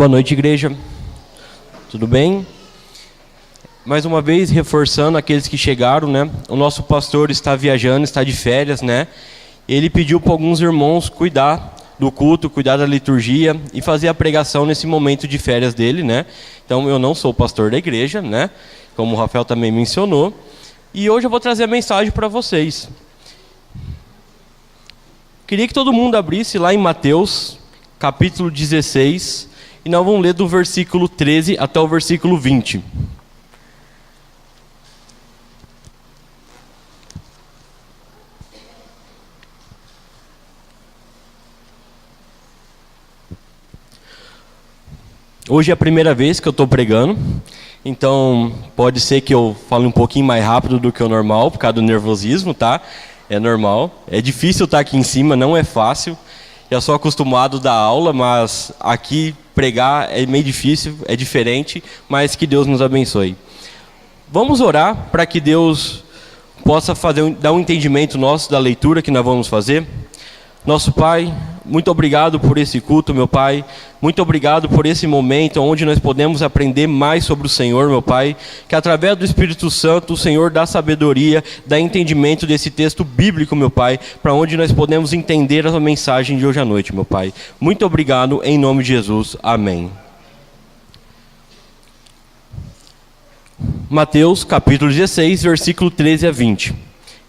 Boa noite, igreja. Tudo bem? Mais uma vez, reforçando aqueles que chegaram, né? O nosso pastor está viajando, está de férias, né? Ele pediu para alguns irmãos cuidar do culto, cuidar da liturgia e fazer a pregação nesse momento de férias dele, né? Então, eu não sou pastor da igreja, né? Como o Rafael também mencionou. E hoje eu vou trazer a mensagem para vocês. Queria que todo mundo abrisse lá em Mateus, capítulo 16, e nós vamos ler do versículo 13 até o versículo 20. Hoje é a primeira vez que eu estou pregando, então pode ser que eu fale um pouquinho mais rápido do que o normal, por causa do nervosismo, tá? É normal. É difícil estar aqui em cima, não é fácil. Eu sou acostumado da aula, mas aqui pregar é meio difícil, é diferente, mas que Deus nos abençoe. Vamos orar para que Deus possa dar um entendimento nosso da leitura que nós vamos fazer. Nosso Pai, muito obrigado por esse culto, meu Pai. Muito obrigado por esse momento onde nós podemos aprender mais sobre o Senhor, meu Pai. Que através do Espírito Santo, o Senhor dá sabedoria, dá entendimento desse texto bíblico, meu Pai, para onde nós podemos entender a mensagem de hoje à noite, meu Pai. Muito obrigado, em nome de Jesus. Amém. Mateus, capítulo 16, versículo 13 a 20.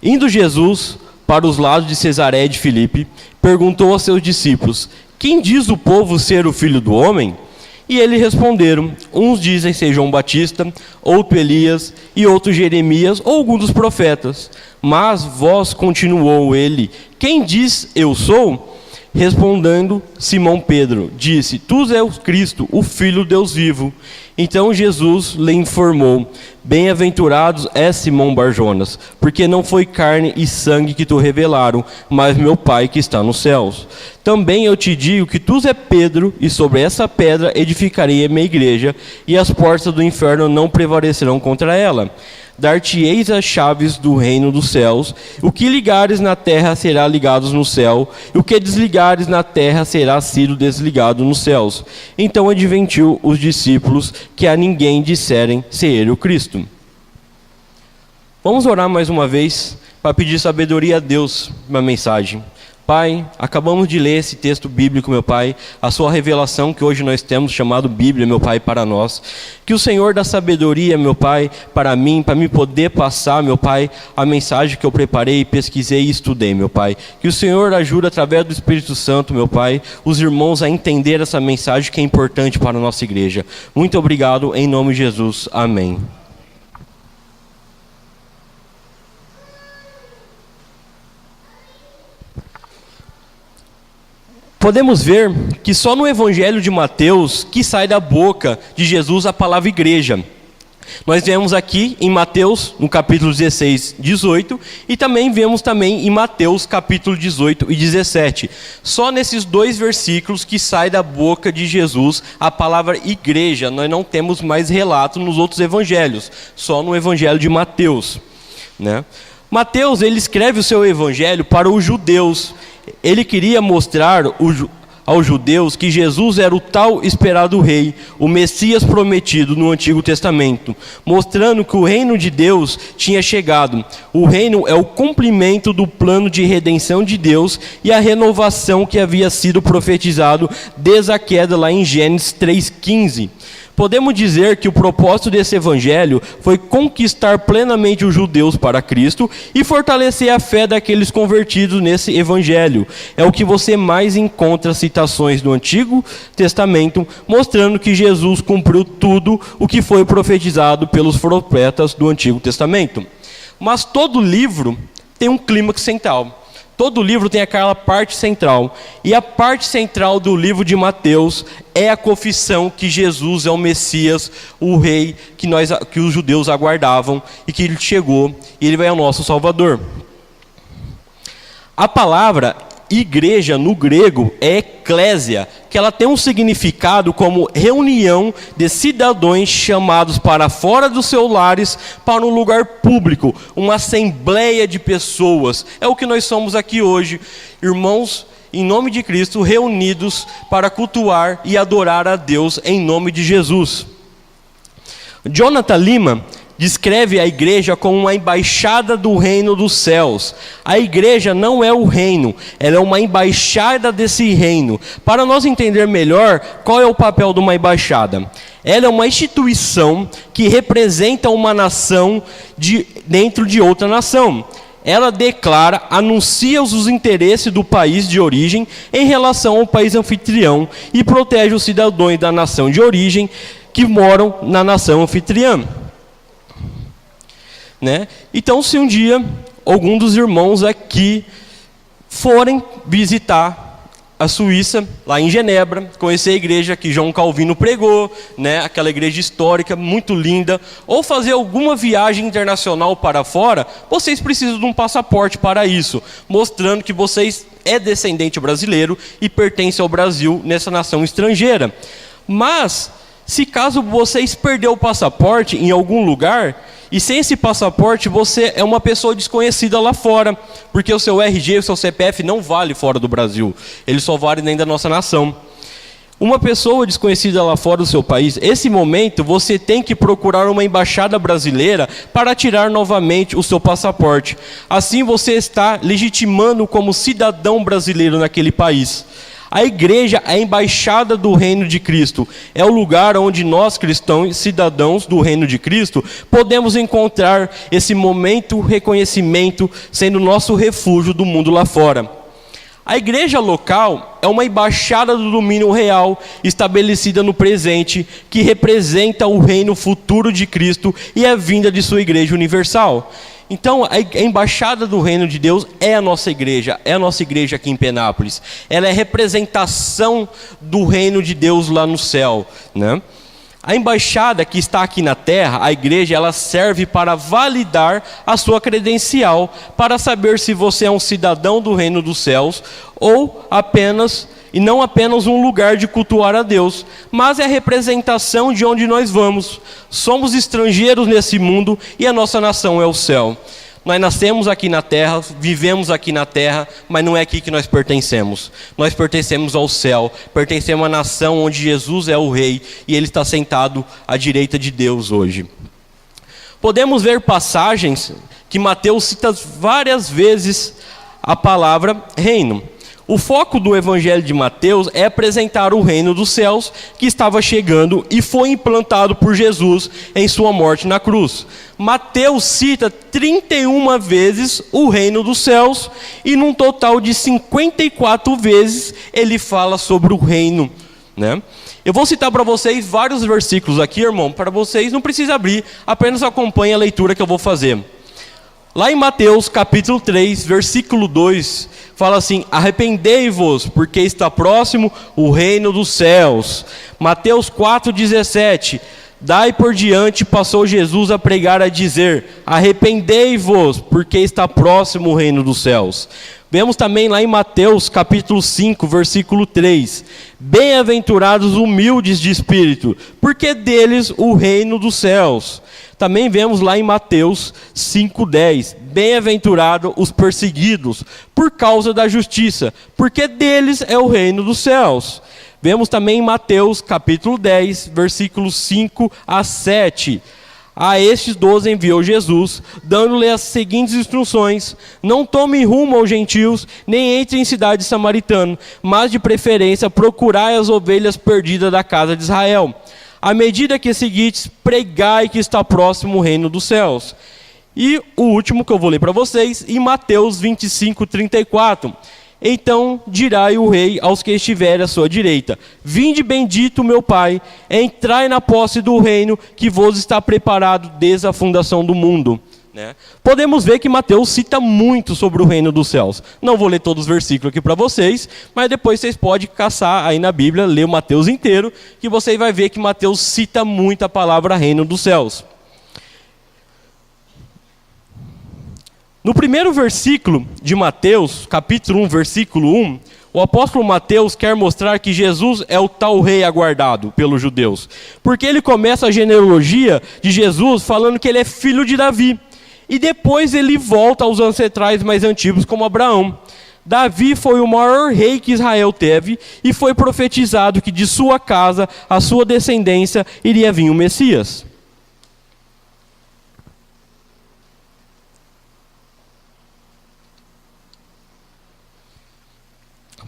Indo Jesus para os lados de Cesareia de Filipe, perguntou aos seus discípulos: quem diz o povo ser o Filho do Homem? E eles responderam: uns dizem ser João Batista, outro Elias, e outro Jeremias, ou algum dos profetas. Mas vós, continuou ele, quem diz eu sou? Respondendo Simão Pedro, disse: tu és o Cristo, o Filho do Deus vivo. Então Jesus lhe informou: bem-aventurados és Simão Barjonas, porque não foi carne e sangue que te revelaram, mas meu Pai que está nos céus. Também eu te digo que tu és Pedro, e sobre essa pedra edificarei a minha igreja, e as portas do inferno não prevalecerão contra ela. Dar-te-eis as chaves do reino dos céus. O que ligares na terra será ligado no céu, e o que desligares na terra será sido desligado nos céus. Então advertiu os discípulos que a ninguém disserem ser ele o Cristo. Vamos orar mais uma vez para pedir sabedoria a Deus na mensagem. Pai, acabamos de ler esse texto bíblico, meu Pai, a sua revelação que hoje nós temos chamado Bíblia, meu Pai, para nós. Que o Senhor dá sabedoria, meu Pai, para mim poder passar, meu Pai, a mensagem que eu preparei, pesquisei e estudei, meu Pai. Que o Senhor ajude através do Espírito Santo, meu Pai, os irmãos a entender essa mensagem que é importante para a nossa igreja. Muito obrigado, em nome de Jesus. Amém. Podemos ver que só no Evangelho de Mateus que sai da boca de Jesus a palavra igreja. Nós vemos aqui em Mateus, no capítulo 16, 18, e também vemos em Mateus, capítulo 18 e 17. Só nesses dois versículos que sai da boca de Jesus a palavra igreja. Nós não temos mais relato nos outros evangelhos, só no Evangelho de Mateus, né? Mateus, ele escreve o seu evangelho para os judeus. Ele queria mostrar aos judeus que Jesus era o tal esperado rei, o Messias prometido no Antigo Testamento, mostrando que o reino de Deus tinha chegado. O reino é o cumprimento do plano de redenção de Deus e a renovação que havia sido profetizado desde a queda lá em Gênesis 3,15. Podemos dizer que o propósito desse evangelho foi conquistar plenamente os judeus para Cristo e fortalecer a fé daqueles convertidos nesse evangelho. É o que você mais encontra citações do Antigo Testamento, mostrando que Jesus cumpriu tudo o que foi profetizado pelos profetas do Antigo Testamento. Mas todo livro tem um clímax central. Todo livro tem aquela parte central. E a parte central do livro de Mateus é a confissão que Jesus é o Messias, o rei que os judeus aguardavam e que ele chegou e ele vai ao nosso Salvador. A palavra igreja no grego é eclésia, que ela tem um significado como reunião de cidadãos chamados para fora dos seus lares para um lugar público, uma assembleia de pessoas. É o que nós somos aqui hoje, irmãos em nome de Cristo, reunidos para cultuar e adorar a Deus em nome de Jesus. Jonathan Lima descreve a igreja como uma embaixada do reino dos céus. A igreja não é o reino, ela é uma embaixada desse reino. Para nós entender melhor qual é o papel de uma embaixada. Ela é uma instituição que representa uma nação dentro de outra nação. Ela declara, anuncia os interesses do país de origem em relação ao país anfitrião e protege os cidadãos da nação de origem que moram na nação anfitriã. Né? Então, se um dia algum dos irmãos aqui forem visitar a Suíça, lá em Genebra, conhecer a igreja que João Calvino pregou, né? Aquela igreja histórica, muito linda, ou fazer alguma viagem internacional para fora, vocês precisam de um passaporte para isso, mostrando que vocês é descendente brasileiro e pertence ao Brasil nessa nação estrangeira. Mas, se caso vocês perder o passaporte em algum lugar, e sem esse passaporte você é uma pessoa desconhecida lá fora, porque o seu RG, o seu CPF não vale fora do Brasil, ele só vale dentro da nossa nação. Uma pessoa desconhecida lá fora do seu país, esse momento você tem que procurar uma embaixada brasileira para tirar novamente o seu passaporte. Assim você está legitimando como cidadão brasileiro naquele país. A igreja é a embaixada do reino de Cristo. É o lugar onde nós, cristãos, cidadãos do reino de Cristo, podemos encontrar esse momento, reconhecimento, sendo nosso refúgio do mundo lá fora. A igreja local é uma embaixada do domínio real, estabelecida no presente, que representa o reino futuro de Cristo e a vinda de sua igreja universal. Então, a embaixada do reino de Deus é a nossa igreja aqui em Penápolis. Ela é representação do reino de Deus lá no céu, né? A embaixada que está aqui na terra, a igreja, ela serve para validar a sua credencial, para saber se você é um cidadão do reino dos céus ou não apenas um lugar de cultuar a Deus, mas é a representação de onde nós vamos. Somos estrangeiros nesse mundo e a nossa nação é o céu. Nós nascemos aqui na terra, vivemos aqui na terra, mas não é aqui que nós pertencemos. Nós pertencemos ao céu, pertencemos à nação onde Jesus é o rei e ele está sentado à direita de Deus hoje. Podemos ver passagens que Mateus cita várias vezes a palavra reino. O foco do evangelho de Mateus é apresentar o reino dos céus que estava chegando e foi implantado por Jesus em sua morte na cruz. Mateus cita 31 vezes o reino dos céus e num total de 54 vezes ele fala sobre o reino, né? Eu vou citar para vocês vários versículos aqui, irmão, para vocês não precisa abrir, apenas acompanhe a leitura que eu vou fazer. Lá em Mateus capítulo 3, versículo 2, fala assim: arrependei-vos, porque está próximo o reino dos céus. Mateus 4,17, daí por diante passou Jesus a pregar a dizer: arrependei-vos, porque está próximo o reino dos céus. Vemos também lá em Mateus capítulo 5, versículo 3, bem-aventurados humildes de espírito, porque deles o reino dos céus. Também vemos lá em Mateus 5,10, bem-aventurados os perseguidos por causa da justiça, porque deles é o reino dos céus. Vemos também em Mateus capítulo 10, versículos 5 a 7. A estes 12 enviou Jesus, dando-lhe as seguintes instruções: não tome rumo aos gentios, nem entre em cidade samaritana, mas de preferência procurai as ovelhas perdidas da casa de Israel. À medida que seguides, pregai que está próximo o reino dos céus. E o último que eu vou ler para vocês, em Mateus 25, 34. Então dirá o rei aos que estiverem à sua direita: vinde bendito meu Pai, entrai na posse do reino que vos está preparado desde a fundação do mundo. Né? Podemos ver que Mateus cita muito sobre o reino dos céus. Não vou ler todos os versículos aqui para vocês, mas depois vocês podem caçar aí na Bíblia, ler o Mateus inteiro, que você vai ver que Mateus cita muito a palavra reino dos céus. No primeiro versículo de Mateus, capítulo 1, versículo 1, o apóstolo Mateus quer mostrar que Jesus é o tal rei aguardado pelos judeus. Porque ele começa a genealogia de Jesus falando que ele é filho de Davi. E depois ele volta aos ancestrais mais antigos como Abraão. Davi foi o maior rei que Israel teve e foi profetizado que de sua casa, a sua descendência, iria vir o Messias.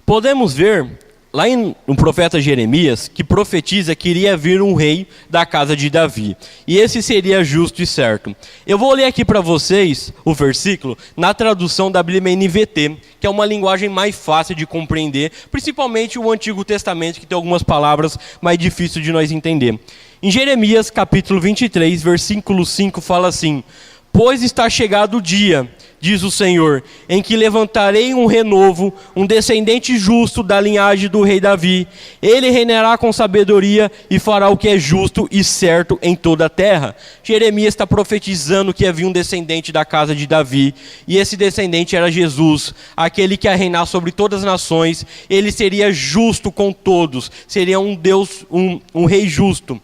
Podemos ver lá no profeta Jeremias que profetiza que iria vir um rei da casa de Davi. E esse seria justo e certo. Eu vou ler aqui para vocês o versículo na tradução da Bíblia NVT, que é uma linguagem mais fácil de compreender, principalmente o Antigo Testamento, que tem algumas palavras mais difíceis de nós entender. Em Jeremias capítulo 23, versículo 5, fala assim: pois está chegado o dia, diz o Senhor, em que levantarei um renovo, um descendente justo da linhagem do rei Davi. Ele reinará com sabedoria e fará o que é justo e certo em toda a terra. Jeremias está profetizando que havia um descendente da casa de Davi, e esse descendente era Jesus, aquele que ia reinar sobre todas as nações. Ele seria justo com todos, seria um Deus, um rei justo.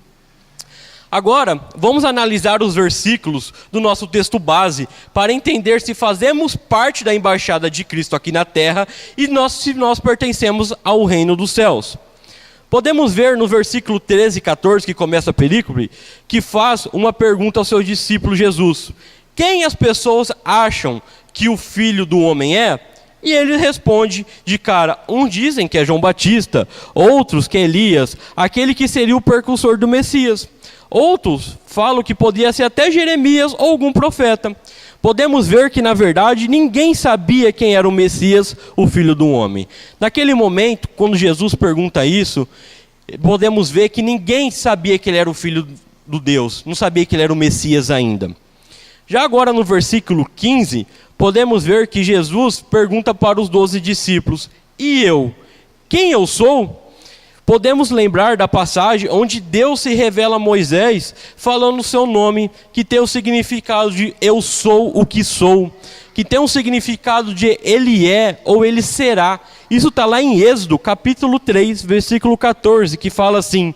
Agora, vamos analisar os versículos do nosso texto base para entender se fazemos parte da embaixada de Cristo aqui na terra e se nós pertencemos ao reino dos céus. Podemos ver no versículo 13 e 14, que começa a perícope, que faz uma pergunta ao seu discípulo Jesus: quem as pessoas acham que o Filho do Homem é? E ele responde de cara: uns dizem que é João Batista, outros que é Elias, aquele que seria o precursor do Messias. Outros falam que podia ser até Jeremias ou algum profeta. Podemos ver que, na verdade, ninguém sabia quem era o Messias, o Filho do Homem. Naquele momento, quando Jesus pergunta isso, podemos ver que ninguém sabia que ele era o Filho do Deus, não sabia que ele era o Messias ainda. Já agora no versículo 15, podemos ver que Jesus pergunta para os 12 discípulos: e eu? Quem eu sou? Podemos lembrar da passagem onde Deus se revela a Moisés falando o seu nome, que tem o significado de eu sou o que sou, que tem um significado de ele é ou ele será. Isso está lá em Êxodo, capítulo 3, versículo 14, que fala assim: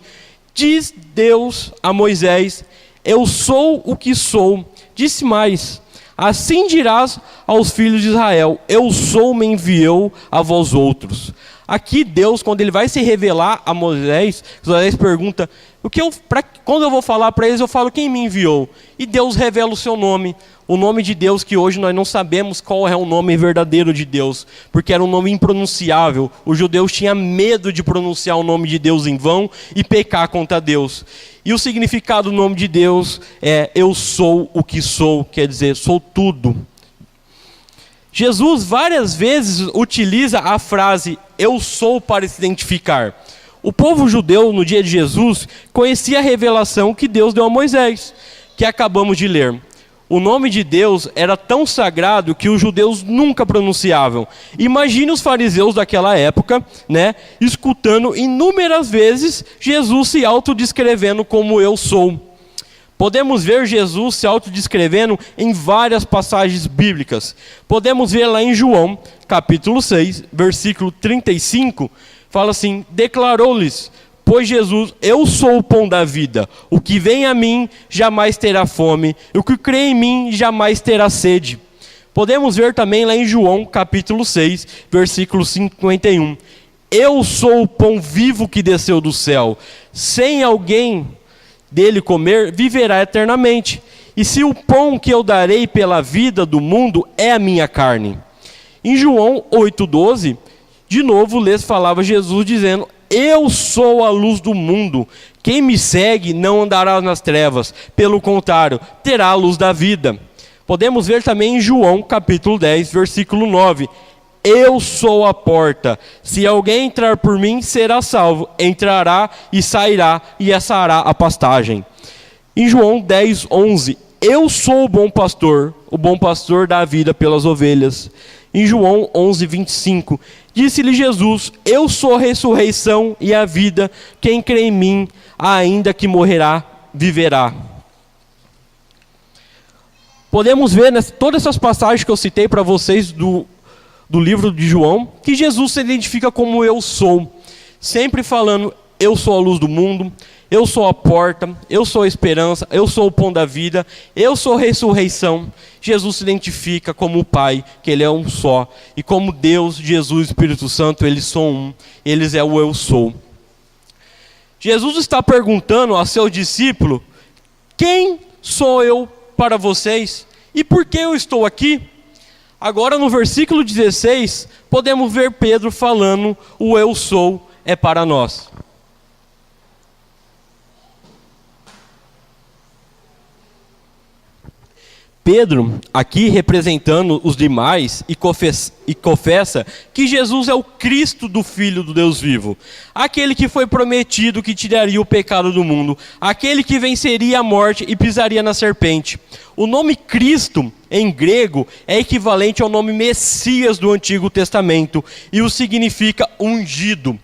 diz Deus a Moisés, eu sou o que sou. Disse mais: assim dirás aos filhos de Israel, eu sou, me enviou a vós outros. Aqui Deus, quando ele vai se revelar a Moisés pergunta: quando eu vou falar para eles, eu falo quem me enviou? E Deus revela o seu nome, o nome de Deus, que hoje nós não sabemos qual é o nome verdadeiro de Deus, porque era um nome impronunciável. Os judeus tinham medo de pronunciar o nome de Deus em vão e pecar contra Deus. E o significado do nome de Deus é eu sou o que sou, quer dizer, sou tudo. Jesus várias vezes utiliza a frase eu sou para se identificar. O povo judeu no dia de Jesus conhecia a revelação que Deus deu a Moisés, que acabamos de ler. O nome de Deus era tão sagrado que os judeus nunca pronunciavam. Imagine os fariseus daquela época, escutando inúmeras vezes Jesus se autodescrevendo como eu sou. Podemos ver Jesus se autodescrevendo em várias passagens bíblicas. Podemos ver lá em João, capítulo 6, versículo 35, fala assim: declarou-lhes, pois Jesus, eu sou o pão da vida, o que vem a mim jamais terá fome, e o que crê em mim jamais terá sede. Podemos ver também lá em João, capítulo 6, versículo 51, eu sou o pão vivo que desceu do céu, sem alguém dele comer, viverá eternamente. E se o pão que eu darei pela vida do mundo é a minha carne. Em João 8,12, de novo falava Jesus dizendo: eu sou a luz do mundo. Quem me segue não andará nas trevas, pelo contrário, terá a luz da vida. Podemos ver também em João capítulo 10, versículo 9. Eu sou a porta, se alguém entrar por mim, será salvo, entrará e sairá e assará a pastagem. Em João 10, 11, eu sou o bom pastor dá a vida pelas ovelhas. Em João 11, 25, disse-lhe Jesus, eu sou a ressurreição e a vida, quem crê em mim, ainda que morrerá, viverá. Podemos ver todas essas passagens que eu citei para vocês do livro de João, que Jesus se identifica como eu sou, sempre falando, eu sou a luz do mundo, Eu sou a porta, eu sou a esperança, eu sou o pão da vida, eu sou a ressurreição. Jesus se identifica como o Pai, que Ele é um só. E como Deus, Jesus e Espírito Santo, eles são um. Eles é o eu sou. Jesus está perguntando a seu discípulo: quem sou eu para vocês? E por que eu estou aqui? Agora no versículo 16, podemos ver Pedro falando: o eu sou é para nós. Pedro, aqui representando os demais, e confessa que Jesus é o Cristo do Filho do Deus vivo. Aquele que foi prometido que tiraria o pecado do mundo. Aquele que venceria a morte e pisaria na serpente. O nome Cristo, em grego, é equivalente ao nome Messias do Antigo Testamento e o significa ungido.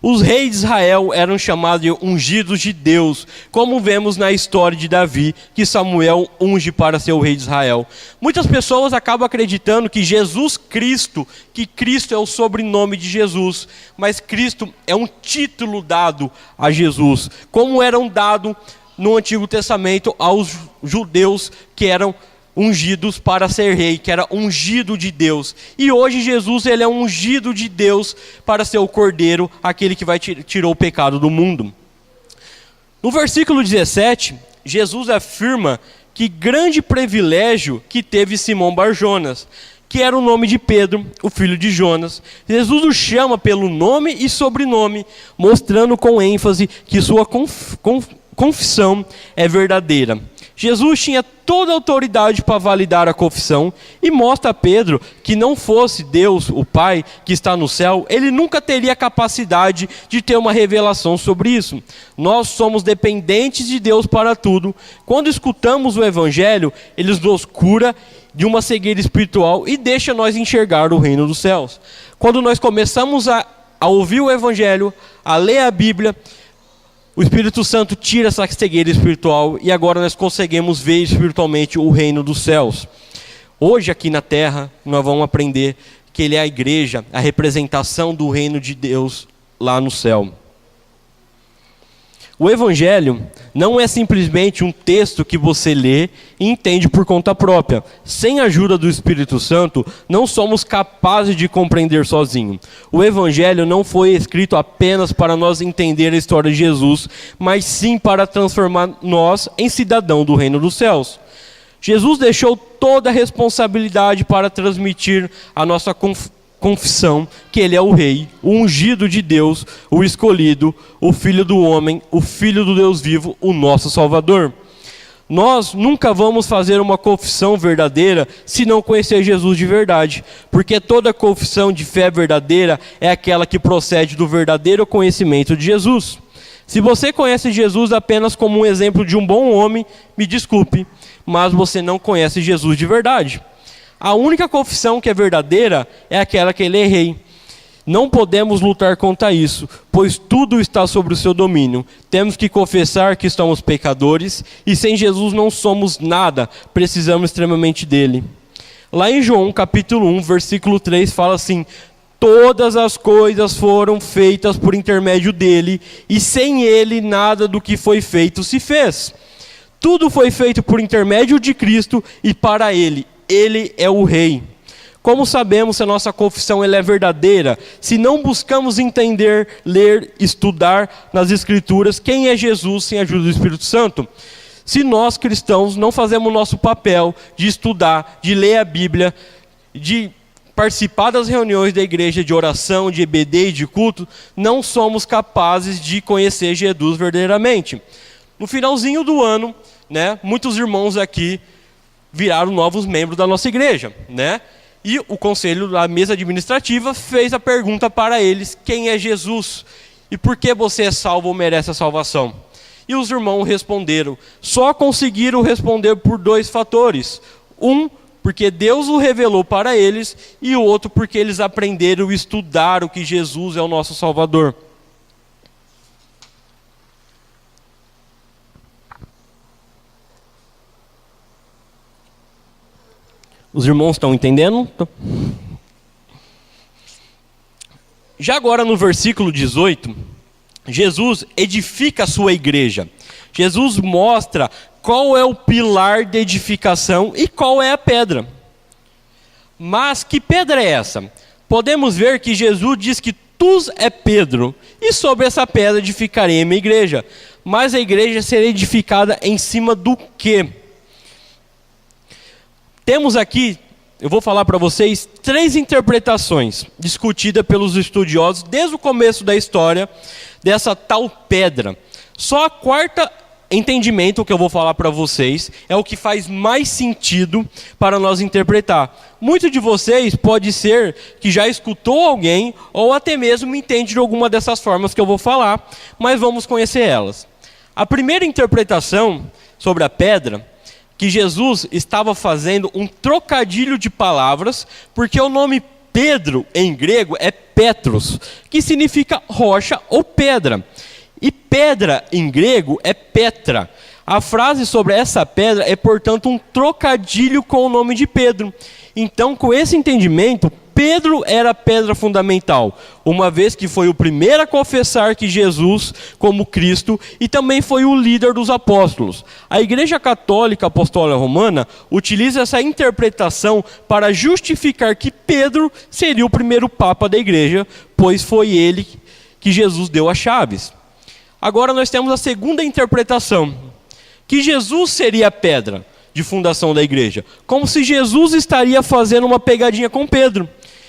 Os reis de Israel eram chamados de ungidos de Deus, como vemos na história de Davi, que Samuel unge para ser o rei de Israel. Muitas pessoas acabam acreditando que Jesus Cristo, que Cristo é o sobrenome de Jesus, mas Cristo é um título dado a Jesus, como eram dados no Antigo Testamento aos judeus que eram ungidos para ser rei, que era ungido de Deus. E hoje Jesus, ele é ungido de Deus para ser o Cordeiro, aquele que vai tirar o pecado do mundo. No versículo 17, Jesus afirma que grande privilégio que teve Simão Bar-Jonas, que era o nome de Pedro, o filho de Jonas. Jesus o chama pelo nome e sobrenome, mostrando com ênfase que sua confissão é verdadeira. Jesus tinha toda a autoridade para validar a confissão e mostra a Pedro que não fosse Deus, o Pai, que está no céu, ele nunca teria a capacidade de ter uma revelação sobre isso. Nós somos dependentes de Deus para tudo. Quando escutamos o Evangelho, ele nos cura de uma cegueira espiritual e deixa nós enxergar o reino dos céus. Quando nós começamos a ouvir o Evangelho, a ler a Bíblia, o Espírito Santo tira essa cegueira espiritual e agora nós conseguimos ver espiritualmente o reino dos céus. Hoje aqui na terra nós vamos aprender que Ele é a igreja, a representação do reino de Deus lá no céu. O Evangelho não é simplesmente um texto que você lê e entende por conta própria. Sem a ajuda do Espírito Santo, não somos capazes de compreender sozinho. O Evangelho não foi escrito apenas para nós entender a história de Jesus, mas sim para transformar nós em cidadão do reino dos céus. Jesus deixou toda a responsabilidade para transmitir a nossa confissão que Ele é o Rei, o ungido de Deus, o escolhido, o Filho do homem, o Filho do Deus vivo, o nosso Salvador. Nós nunca vamos fazer uma confissão verdadeira se não conhecer Jesus de verdade, porque toda confissão de fé verdadeira é aquela que procede do verdadeiro conhecimento de Jesus. Se você conhece Jesus apenas como um exemplo de um bom homem, me desculpe, mas você não conhece Jesus de verdade. A única confissão que é verdadeira é aquela que Ele é rei. Não podemos lutar contra isso, pois tudo está sobre o seu domínio. Temos que confessar que estamos pecadores e sem Jesus não somos nada, precisamos extremamente dele. Lá em João capítulo 1, versículo 3 fala assim: todas as coisas foram feitas por intermédio dele e sem ele nada do que foi feito se fez. Tudo foi feito por intermédio de Cristo e para ele. Ele é o Rei. Como sabemos se a nossa confissão ela é verdadeira? Se não buscamos entender, ler, estudar nas Escrituras quem é Jesus sem a ajuda do Espírito Santo? Se nós cristãos não fazemos o nosso papel de estudar, de ler a Bíblia, de participar das reuniões da igreja de oração, de EBD e de culto, não somos capazes de conhecer Jesus verdadeiramente. No finalzinho do ano, muitos irmãos aqui viraram novos membros da nossa igreja, E o conselho da mesa administrativa fez a pergunta para eles: quem é Jesus? E por que você é salvo ou merece a salvação? E os irmãos responderam. Só conseguiram responder por 2 fatores. Um, porque Deus o revelou para eles, e o outro porque eles aprenderam e estudaram que Jesus é o nosso Salvador. Os irmãos estão entendendo? Já agora no versículo 18, Jesus edifica a sua igreja. Jesus mostra qual é o pilar de edificação e qual é a pedra. Mas que pedra é essa? Podemos ver que Jesus diz que tu é Pedro, e sobre essa pedra edificarei a minha igreja. Mas a igreja será edificada em cima do quê? Temos aqui, eu vou falar para vocês, 3 interpretações discutidas pelos estudiosos desde o começo da história dessa tal pedra. Só a quarta entendimento que eu vou falar para vocês é o que faz mais sentido para nós interpretar. Muitos de vocês pode ser que já escutou alguém ou até mesmo entende de alguma dessas formas que eu vou falar, mas vamos conhecer elas. A primeira interpretação sobre a pedra, que Jesus estava fazendo um trocadilho de palavras, porque o nome Pedro em grego é Petros, que significa rocha ou pedra. E pedra em grego é Petra. A frase sobre essa pedra é, portanto, um trocadilho com o nome de Pedro. Então, com esse entendimento, Pedro era a pedra fundamental, uma vez que foi o primeiro a confessar que Jesus como Cristo e também foi o líder dos apóstolos. A Igreja Católica Apostólica Romana utiliza essa interpretação para justificar que Pedro seria o primeiro papa da igreja, pois foi ele que Jesus deu as chaves. Agora nós temos a segunda interpretação, que Jesus seria a pedra de fundação da igreja, como se Jesus estaria fazendo uma pegadinha com Pedro.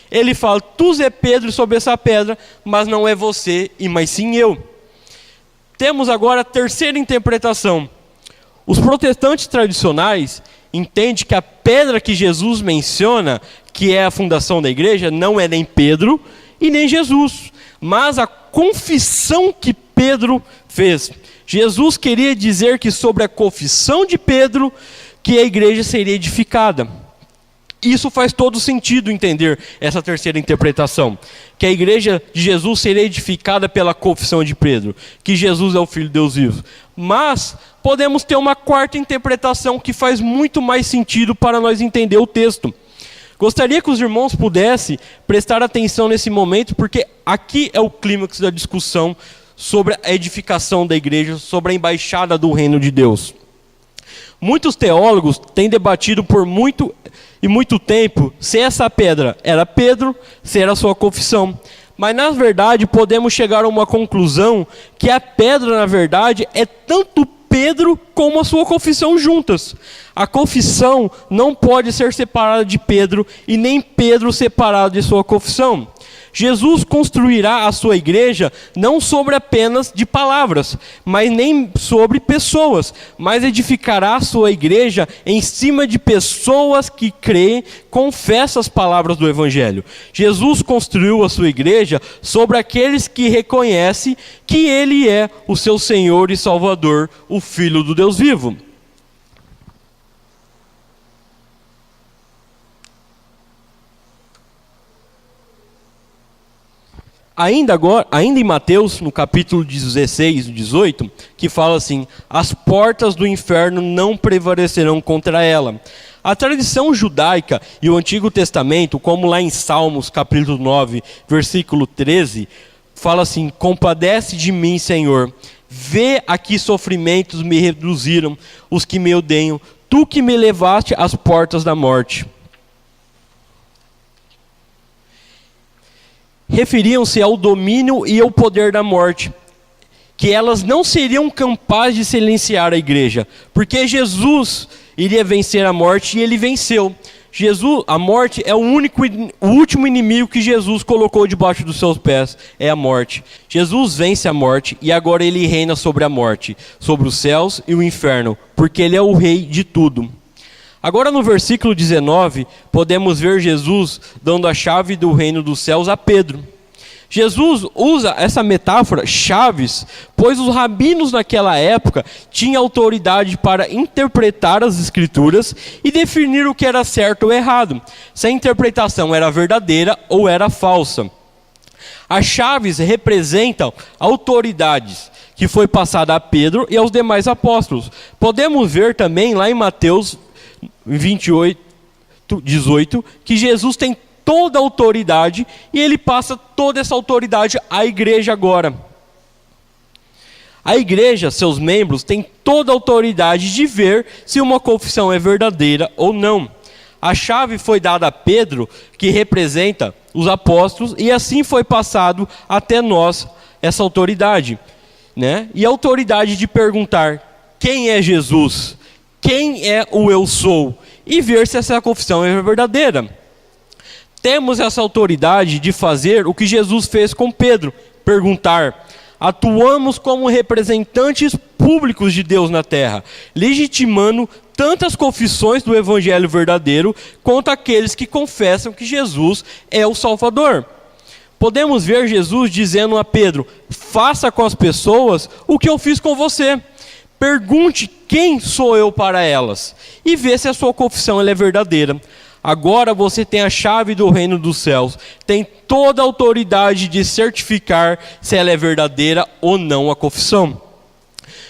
Ele fala, tu é Pedro sobre essa pedra, mas não é você, e mas sim eu. Temos agora a terceira interpretação. Os protestantes tradicionais entendem que a pedra que Jesus menciona, que é a fundação da igreja, não é nem Pedro e nem Jesus, mas a confissão que Pedro fez. Jesus queria dizer que sobre a confissão de Pedro, que a igreja seria edificada. Isso faz todo sentido entender essa terceira interpretação, que a igreja de Jesus seria edificada pela confissão de Pedro, que Jesus é o Filho de Deus vivo. Mas podemos ter uma quarta interpretação que faz muito mais sentido para nós entender o texto. Gostaria que os irmãos pudessem prestar atenção nesse momento, porque aqui é o clímax da discussão sobre a edificação da igreja, sobre a embaixada do reino de Deus. Muitos teólogos têm debatido por muito tempo se essa pedra era Pedro, se era a sua confissão. Mas na verdade podemos chegar a uma conclusão que a pedra na verdade é tanto Pedro como a sua confissão juntas. A confissão não pode ser separada de Pedro e nem Pedro separado de sua confissão. Jesus construirá a sua igreja não sobre apenas de palavras, mas nem sobre pessoas, mas edificará a sua igreja em cima de pessoas que creem, confessam as palavras do Evangelho. Jesus construiu a sua igreja sobre aqueles que reconhecem que Ele é o seu Senhor e Salvador, o Filho do Deus vivo. Ainda em Mateus, no capítulo 16, 18, que fala assim, as portas do inferno não prevalecerão contra ela. A tradição judaica e o Antigo Testamento, como lá em Salmos, capítulo 9, versículo 13, fala assim, compadece de mim, Senhor, vê a que sofrimentos me reduziram, os que me odeiam, tu que me levaste às portas da morte. Referiam-se ao domínio e ao poder da morte, que elas não seriam capazes de silenciar a igreja, porque Jesus iria vencer a morte e ele venceu. A morte é o último inimigo que Jesus colocou debaixo dos seus pés, é a morte. Jesus vence a morte e agora ele reina sobre a morte, sobre os céus e o inferno, porque ele é o rei de tudo. Agora no versículo 19, podemos ver Jesus dando a chave do reino dos céus a Pedro. Jesus usa essa metáfora, chaves, pois os rabinos naquela época tinham autoridade para interpretar as escrituras e definir o que era certo ou errado, se a interpretação era verdadeira ou era falsa. As chaves representam autoridades que foi passada a Pedro e aos demais apóstolos. Podemos ver também lá em Mateus 28, 18, que Jesus tem toda a autoridade e ele passa toda essa autoridade à igreja agora. A igreja, seus membros, têm toda a autoridade de ver se uma confissão é verdadeira ou não. A chave foi dada a Pedro, que representa os apóstolos, e assim foi passado até nós essa autoridade, né? E a autoridade de perguntar quem é Jesus, quem é o eu sou, e ver se essa confissão é verdadeira. Temos essa autoridade de fazer o que Jesus fez com Pedro, perguntar. Atuamos como representantes públicos de Deus na terra, legitimando tanto as confissões do evangelho verdadeiro, quanto aqueles que confessam que Jesus é o Salvador. Podemos ver Jesus dizendo a Pedro: faça com as pessoas o que eu fiz com você. Pergunte quem sou eu para elas, e vê se a sua confissão ela é verdadeira. Agora você tem a chave do reino dos céus, tem toda a autoridade de certificar se ela é verdadeira ou não a confissão.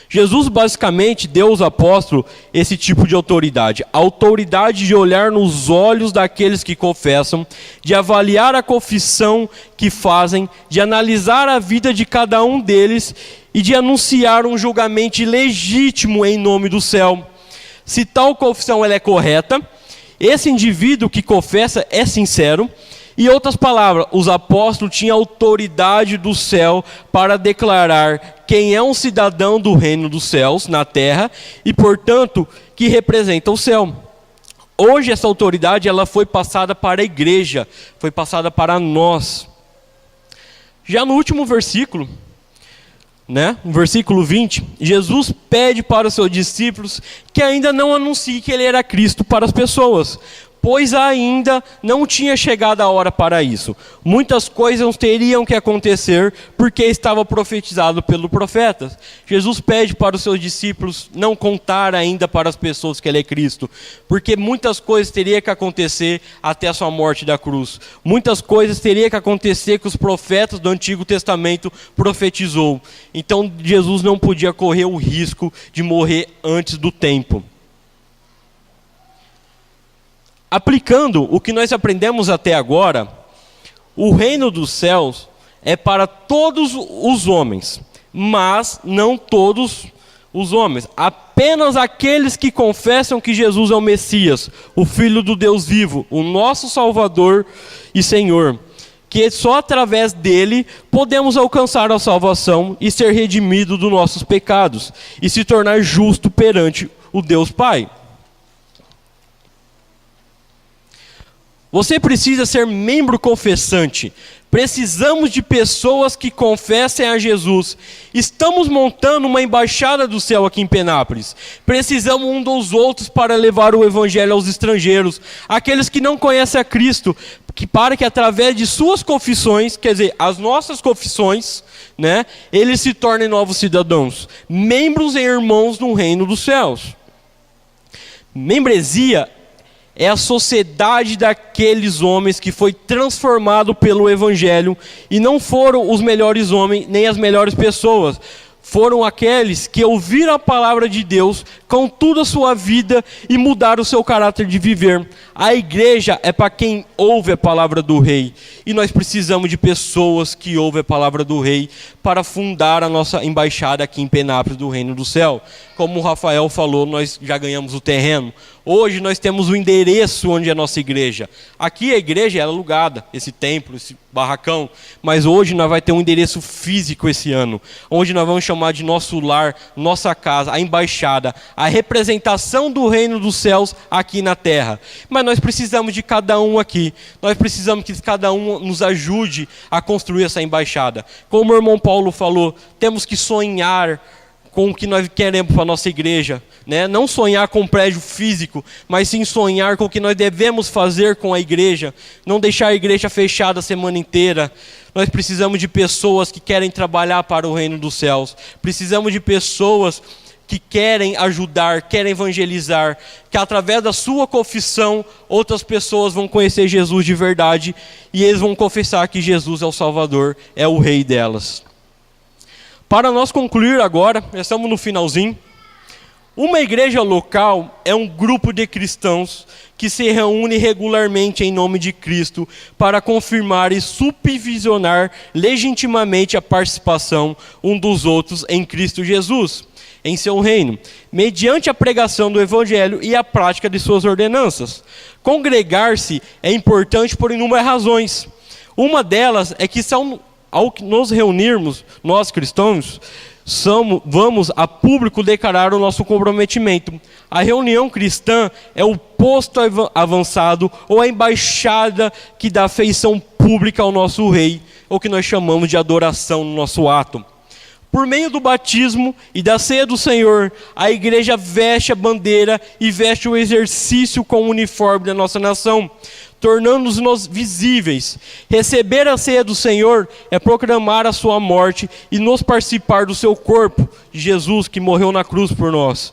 Jesus basicamente deu aos apóstolos esse tipo de autoridade. A autoridade de olhar nos olhos daqueles que confessam, de avaliar a confissão que fazem, de analisar a vida de cada um deles e de anunciar um julgamento legítimo em nome do céu. Se tal confissão ela é correta, esse indivíduo que confessa é sincero. Em outras palavras, os apóstolos tinham autoridade do céu para declarar quem é um cidadão do reino dos céus na terra e, portanto, que representa o céu. Hoje essa autoridade ela foi passada para a igreja, foi passada para nós. Já no último versículo, no versículo 20, Jesus pede para os seus discípulos que ainda não anunciem que ele era Cristo para as pessoas, pois ainda não tinha chegado a hora para isso. Muitas coisas teriam que acontecer porque estava profetizado pelo profeta. Jesus pede para os seus discípulos não contar ainda para as pessoas que ele é Cristo, porque muitas coisas teriam que acontecer até a sua morte da cruz. Muitas coisas teriam que acontecer que os profetas do Antigo Testamento profetizou. Então Jesus não podia correr o risco de morrer antes do tempo. Aplicando o que nós aprendemos até agora, o reino dos céus é para todos os homens, mas não todos os homens. Apenas aqueles que confessam que Jesus é o Messias, o Filho do Deus vivo, o nosso Salvador e Senhor, que só através dele podemos alcançar a salvação e ser redimido dos nossos pecados e se tornar justo perante o Deus Pai. Você precisa ser membro confessante. Precisamos de pessoas que confessem a Jesus. Estamos montando uma embaixada do céu aqui em Penápolis. Precisamos um dos outros para levar o evangelho aos estrangeiros, aqueles que não conhecem a Cristo, para que através de suas confissões, quer dizer, as nossas confissões, eles se tornem novos cidadãos, membros e irmãos no reino dos céus. Membresia é a sociedade daqueles homens que foi transformado pelo Evangelho, e não foram os melhores homens, nem as melhores pessoas. Foram aqueles que ouviram a palavra de Deus com toda a sua vida e mudaram o seu caráter de viver. A igreja é para quem ouve a palavra do rei. E nós precisamos de pessoas que ouvem a palavra do rei para fundar a nossa embaixada aqui em Penápolis do Reino do Céu. Como o Rafael falou, nós já ganhamos o terreno. Hoje nós temos o endereço onde é a nossa igreja. Aqui a igreja é alugada, esse templo, esse barracão. Mas hoje nós vamos ter um endereço físico esse ano, onde nós vamos chamar de nosso lar, nossa casa, a embaixada, a representação do reino dos céus aqui na terra. Mas nós precisamos de cada um aqui. Nós precisamos que cada um nos ajude a construir essa embaixada. Como o irmão Paulo falou, temos que sonhar com o que nós queremos para a nossa igreja, Não sonhar com um prédio físico, mas sim sonhar com o que nós devemos fazer com a igreja, não deixar a igreja fechada a semana inteira. Nós precisamos de pessoas que querem trabalhar para o reino dos céus, precisamos de pessoas que querem ajudar, querem evangelizar, que através da sua confissão, outras pessoas vão conhecer Jesus de verdade, e eles vão confessar que Jesus é o Salvador, é o Rei delas. Para nós concluir agora, já estamos no finalzinho, Uma igreja local é um grupo de cristãos que se reúne regularmente em nome de Cristo para confirmar e supervisionar legitimamente a participação um dos outros em Cristo Jesus, em seu reino, mediante a pregação do Evangelho e a prática de suas ordenanças. Congregar-se é importante por inúmeras razões. Uma delas é que ao nos reunirmos, nós cristãos, vamos a público declarar o nosso comprometimento. A reunião cristã é o posto avançado ou a embaixada que dá feição pública ao nosso rei, ou que nós chamamos de adoração no nosso ato. Por meio do batismo e da ceia do Senhor, a igreja veste a bandeira e veste o exercício com o uniforme da nossa nação, tornando-nos visíveis. Receber a ceia do Senhor é proclamar a sua morte e nos participar do seu corpo, Jesus, que morreu na cruz por nós.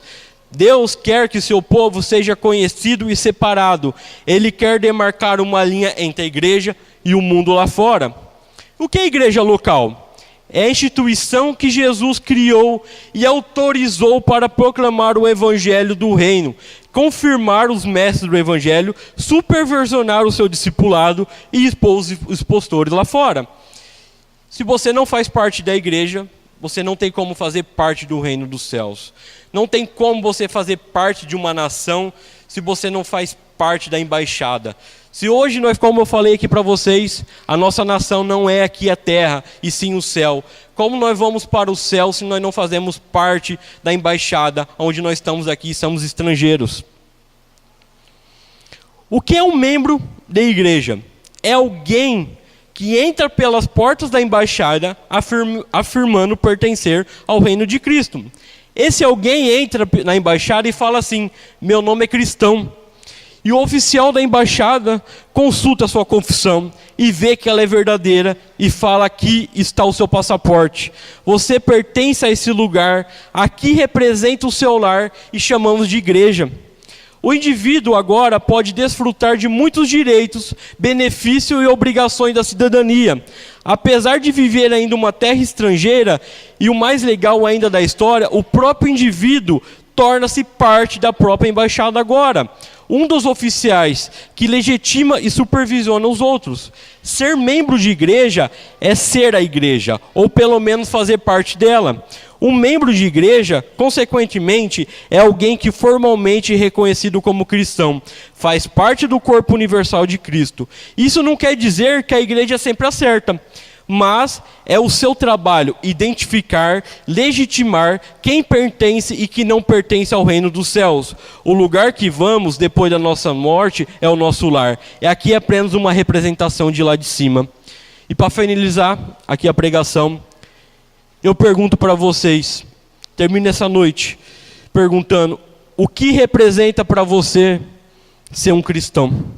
Deus quer que seu povo seja conhecido e separado. Ele quer demarcar uma linha entre a igreja e o mundo lá fora. O que é a igreja local? É a instituição que Jesus criou e autorizou para proclamar o evangelho do reino, confirmar os mestres do evangelho, supervisionar o seu discipulado e expor os pastores lá fora. Se você não faz parte da igreja, você não tem como fazer parte do reino dos céus. Não tem como você fazer parte de uma nação se você não faz parte da embaixada. Se hoje nós, como eu falei aqui para vocês, a nossa nação não é aqui a terra, e sim o céu. Como nós vamos para o céu se nós não fazemos parte da embaixada, onde nós estamos aqui e somos estrangeiros? O que é um membro da igreja? É alguém que entra pelas portas da embaixada afirmando pertencer ao reino de Cristo. Esse alguém entra na embaixada e fala assim: meu nome é cristão. E o oficial da embaixada consulta a sua confissão e vê que ela é verdadeira e fala: aqui está o seu passaporte. Você pertence a esse lugar, aqui representa o seu lar e chamamos de igreja. O indivíduo agora pode desfrutar de muitos direitos, benefícios e obrigações da cidadania. Apesar de viver ainda uma terra estrangeira, e o mais legal ainda da história, o próprio indivíduo torna-se parte da própria embaixada agora. Um dos oficiais que legitima e supervisiona os outros. Ser membro de igreja é ser a igreja, ou pelo menos fazer parte dela. Um membro de igreja, consequentemente, é alguém que formalmente é reconhecido como cristão, faz parte do corpo universal de Cristo. Isso não quer dizer que a igreja sempre acerta, mas é o seu trabalho identificar, legitimar quem pertence e quem não pertence ao reino dos céus. O lugar que vamos depois da nossa morte é o nosso lar. É aqui apenas uma representação de lá de cima. E para finalizar aqui a pregação, eu pergunto para vocês, termino essa noite perguntando: o que representa para você ser um cristão?